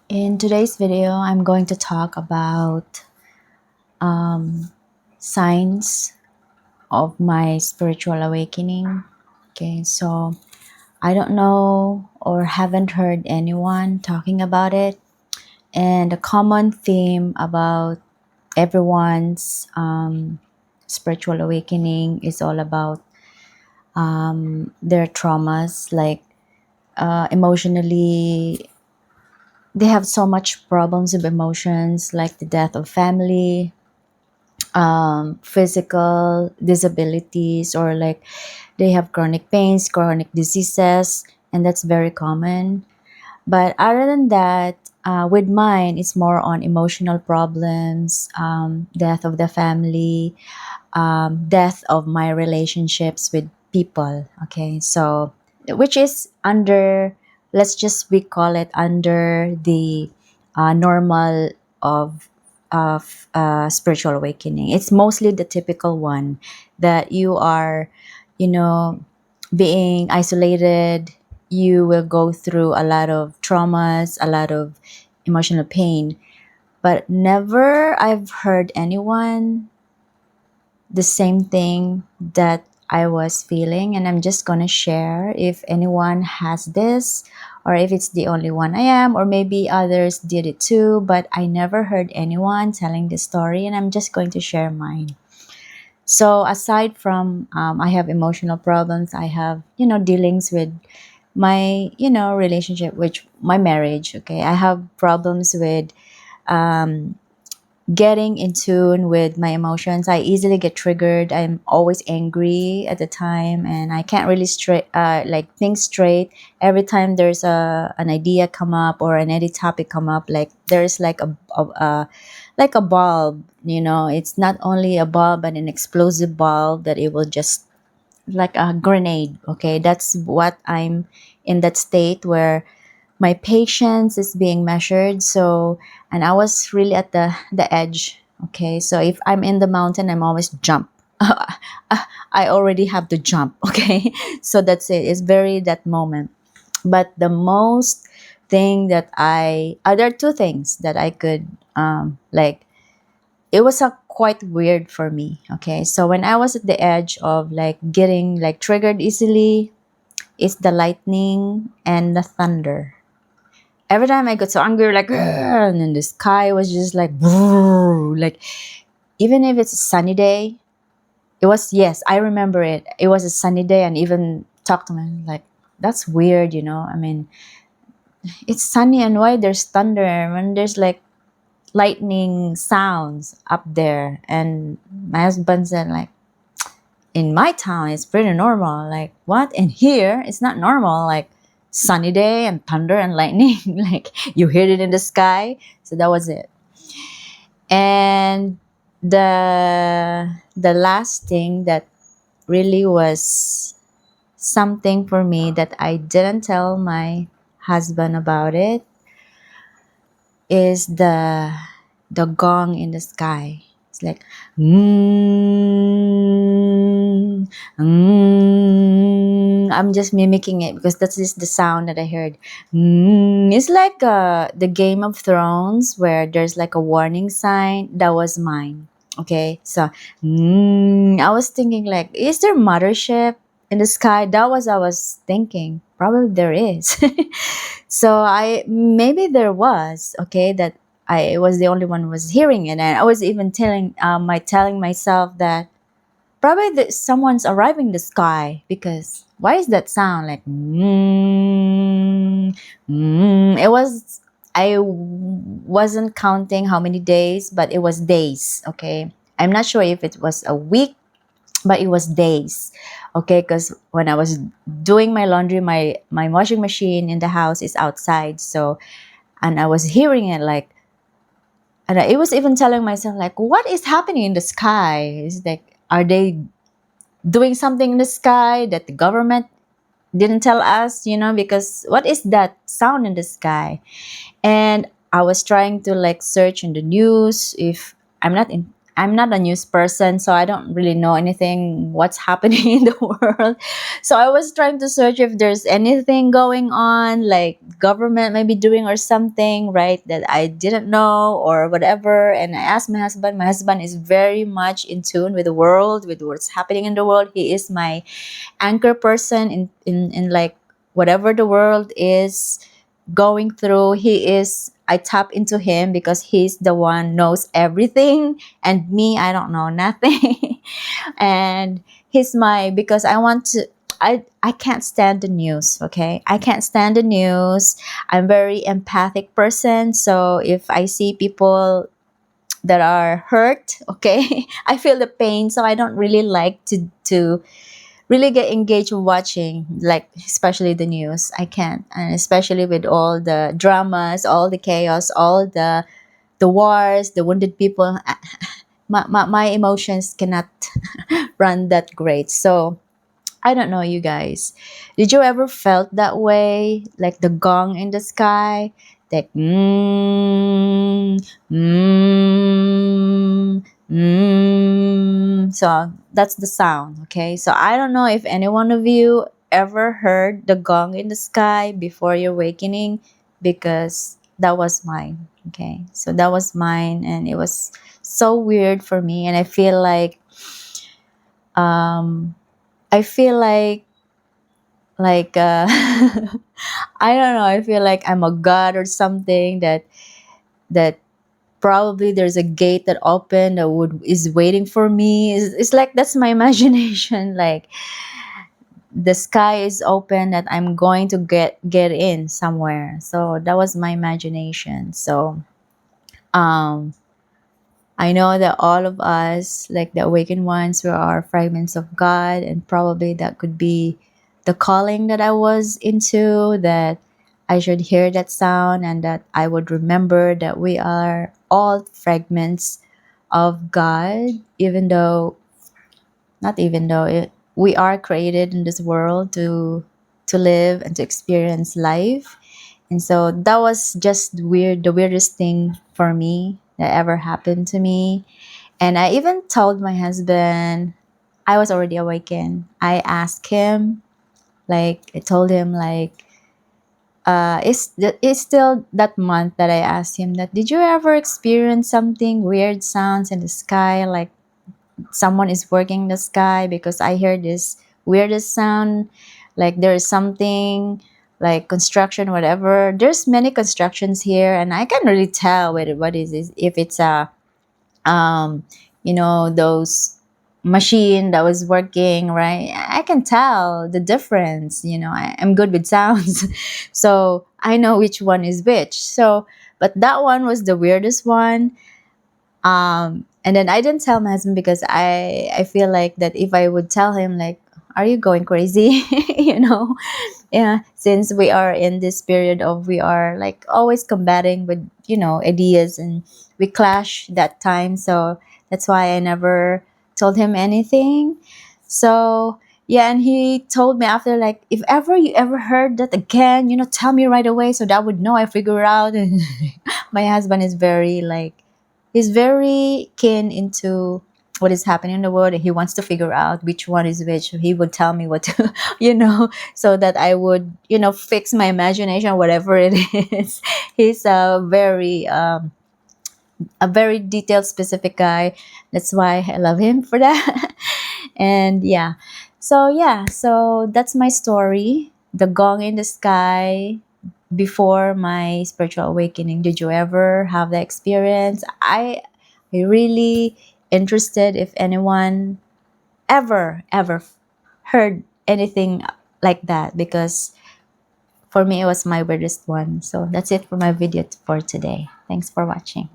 In today's video, I'm going to talk about signs of my spiritual awakening. Okay, so I don't know or haven't heard anyone talking about it. And a common theme about everyone's spiritual awakening is all about their traumas, like emotionally. They have so much problems with emotions, like the death of family, physical disabilities, or like they have chronic pains, chronic diseases, and that's very common. But other than that, with mine, it's more on emotional problems, death of the family, death of my relationships with people. Okay, so which is under, let's just we call it under the normal of spiritual awakening. It's mostly the typical one that you are, you know, being isolated. You will go through a lot of traumas, a lot of emotional pain, but never I've heard anyone the same thing that I was feeling, and I'm just gonna share if anyone has this or if it's the only one I am, or maybe others did it too, but I never heard anyone telling the story, and I'm just going to share mine. So aside from I have emotional problems, I have dealings with my relationship, which my marriage. Okay, I have problems with getting in tune with my emotions. I easily get triggered. I'm always angry at the time, and I can't really think straight. Every time there's an idea come up or an edit topic come up, like there's like a bulb. It's not only a bulb, but an explosive bulb that it will just like a grenade. Okay, that's what I'm in, that state where my patience is being measured. So, and I was really at the edge. Okay, so if I'm in the mountain, I'm always jump. I already have to jump. Okay, so that's it. It's very that moment. But the most thing that there are two things that I could like. It was a quite weird for me. Okay, so when I was at the edge of like getting like triggered easily, it's the lightning and the thunder. Every time I got so angry, like, "Grr," and then the sky was just like, "Brrr," like, even if it's a sunny day, it was, yes, I remember it. It was a sunny day, and even talked to me, like, that's weird. I mean, it's sunny, and why there's thunder when there's like lightning sounds up there? And my husband said, like, in my town, it's pretty normal. Like, what? And here, it's not normal. Like, sunny day and thunder and lightning. Like, you hear it in the sky. So that was it. And the last thing that really was something for me that I didn't tell my husband about it is the gong in the sky. It's like mm, I'm just mimicking it because that's just the sound that I heard. It's like the Game of Thrones where there's like a warning sign. That was mine. Okay, so I was thinking, like, is there mothership in the sky? That was I was thinking. Probably there is. So I maybe there was, okay, that I was the only one who was hearing it, and I was even telling myself that probably someone's arriving in the sky, because why is that sound like it was, wasn't counting how many days, but it was days. Okay, I'm not sure if it was a week, but it was days. Okay, because when I was doing my laundry, my washing machine in the house is outside, so, and I was hearing it, like, and it was even telling myself, like, what is happening in the sky? Is like, are they doing something in the sky that the government didn't tell us? Because what is that sound in the sky? And I was trying to like search in the news if I'm not in. I'm not a news person, so I don't really know anything what's happening in the world. So I was trying to search if there's anything going on, like government maybe doing or something, right, that I didn't know or whatever. And I asked my husband. My husband is very much in tune with the world, with what's happening in the world. He is my anchor person in like whatever the world is going through. He is, I tap into him because he's the one knows everything, and me, I don't know nothing. And he's my, because I want to, I can't stand the news. Okay, I can't stand the news. I'm very empathic person, so if I see people that are hurt, okay, I feel the pain, so I don't really like to really get engaged watching, like especially the news. I can't, and especially with all the dramas, all the chaos, all the wars, the wounded people. My emotions cannot run that great. So I don't know, you guys. Did you ever felt that way? Like the gong in the sky? Like so that's the sound, okay? So I don't know if any one of you ever heard the gong in the sky before your awakening, because that was mine, okay? So that was mine, and it was so weird for me, and um I feel like I don't know, I feel like I'm a god or something, that probably there's a gate that opened that would is waiting for me. It's like that's my imagination. Like the sky is open, that I'm going to get in somewhere. So that was my imagination. So um I know that all of us, like the awakened ones, we are fragments of God, and probably that could be the calling that I was into, that I should hear that sound, and that I would remember that we are all fragments of God, even though, not even though, we are created in this world to live and to experience life. And so that was just weird, the weirdest thing for me that ever happened to me. And I even told my husband, I was already awakened. I asked him, like, I told him, like, it's still that month that I asked him that, did you ever experience something weird sounds in the sky, like someone is working in the sky? Because I heard this weirdest sound, like there is something like construction, whatever. There's many constructions here, and I can really tell what is it, if it's a um those machine that was working, right? I can tell the difference. I'm good with sounds. So I know which one is which. So but that one was the weirdest one. And then I didn't tell my husband, because I feel like that if I would tell him, like, are you going crazy? you know yeah, since we are in this period of, we are like always combating with ideas, and we clash that time. So that's why I never told him anything. So yeah, and he told me after, like, if ever you ever heard that again, tell me right away, so that I would know, I figure out. And my husband is very, like, he's very keen into what is happening in the world, and he wants to figure out which one is which. He would tell me what to so that I would fix my imagination, whatever it is. He's a very detailed, specific guy. That's why I love him for that. And so that's my story, the gong in the sky before my spiritual awakening. Did you ever have the experience? I really interested if anyone ever heard anything like that, because for me it was my weirdest one. So that's it for my video for today. Thanks for watching.